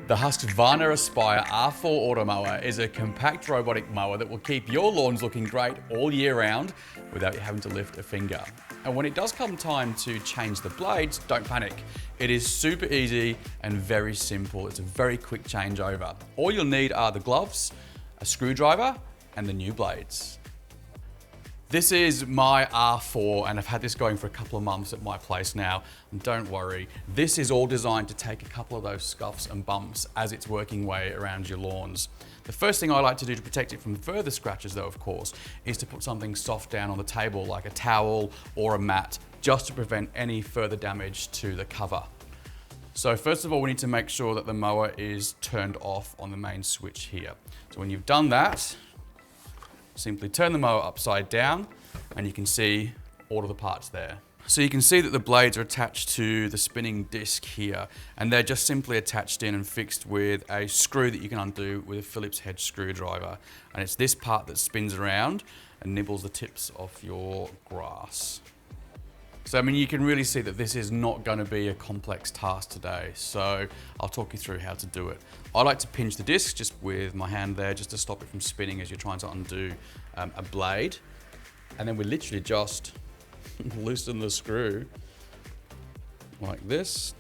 The Husqvarna Aspire R4 Automower is a compact robotic mower that will keep your lawns looking great all year round without you having to lift a finger. And when it does come time to change the blades, don't panic. It is super easy and very simple. It's a very quick changeover. All you'll need are the gloves, a screwdriver, and the new blades. This is my R4 and I've had this going for a couple of months at my place now. And don't worry, this is all designed to take a couple of those scuffs and bumps as it's working way around your lawns. The first thing I like to do to protect it from further scratches though, of course, is to put something soft down on the table like a towel or a mat, just to prevent any further damage to the cover. So first of all, we need to make sure that the mower is turned off on the main switch here. So when you've done that, simply turn the mower upside down and you can see all of the parts there. So you can see that the blades are attached to the spinning disc here, and they're just simply attached in and fixed with a screw that you can undo with a Phillips head screwdriver. And it's this part that spins around and nibbles the tips off your grass. So I mean, you can really see that this is not going to be a complex task today, so I'll talk you through how to do it. I like to pinch the disc just with my hand there, just to stop it from spinning as you're trying to undo a blade. And then we literally just loosen the screw like this.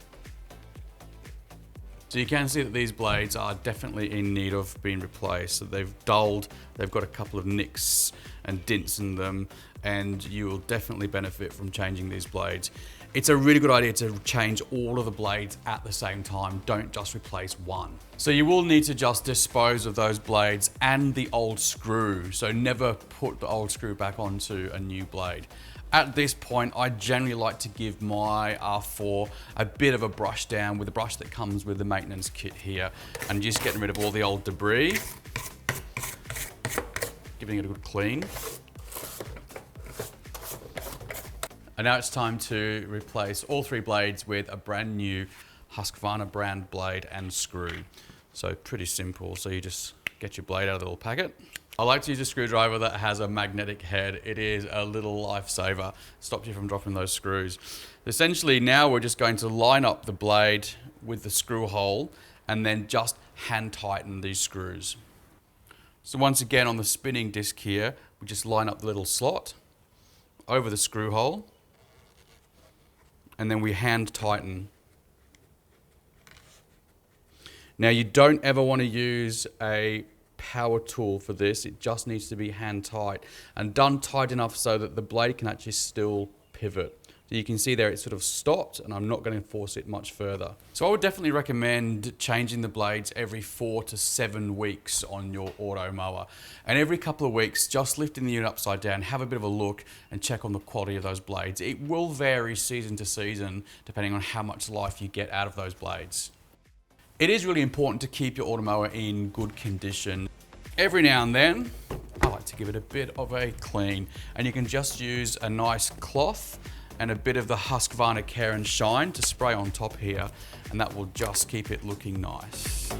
So you can see that these blades are definitely in need of being replaced. So they've dulled, they've got a couple of nicks and dints in them, and you will definitely benefit from changing these blades. It's a really good idea to change all of the blades at the same time. Don't just replace one. So you will need to just dispose of those blades and the old screw. So never put the old screw back onto a new blade. At this point, I generally like to give my R4 a bit of a brush down with the brush that comes with the maintenance kit here, and just getting rid of all the old debris, giving it a good clean. And now it's time to replace all three blades with a brand new Husqvarna brand blade and screw. So pretty simple. So you just get your blade out of the little packet. I like to use a screwdriver that has a magnetic head. It is a little lifesaver. Stops you from dropping those screws. Essentially now we're just going to line up the blade with the screw hole and then just hand tighten these screws. So once again on the spinning disc here, we just line up the little slot over the screw hole, and then we hand tighten. Now you don't ever want to use a power tool for this. It just needs to be hand tight and done tight enough so that the blade can actually still pivot. So you can see there it's sort of stopped, and I'm not going to force it much further. So I would definitely recommend changing the blades every 4 to 7 weeks on your auto mower. And every couple of weeks, just lifting the unit upside down, have a bit of a look and check on the quality of those blades. It will vary season to season depending on how much life you get out of those blades. It is really important to keep your auto mower in good condition. Every now and then, I like to give it a bit of a clean, and you can just use a nice cloth and a bit of the Husqvarna Care and Shine to spray on top here, and that will just keep it looking nice.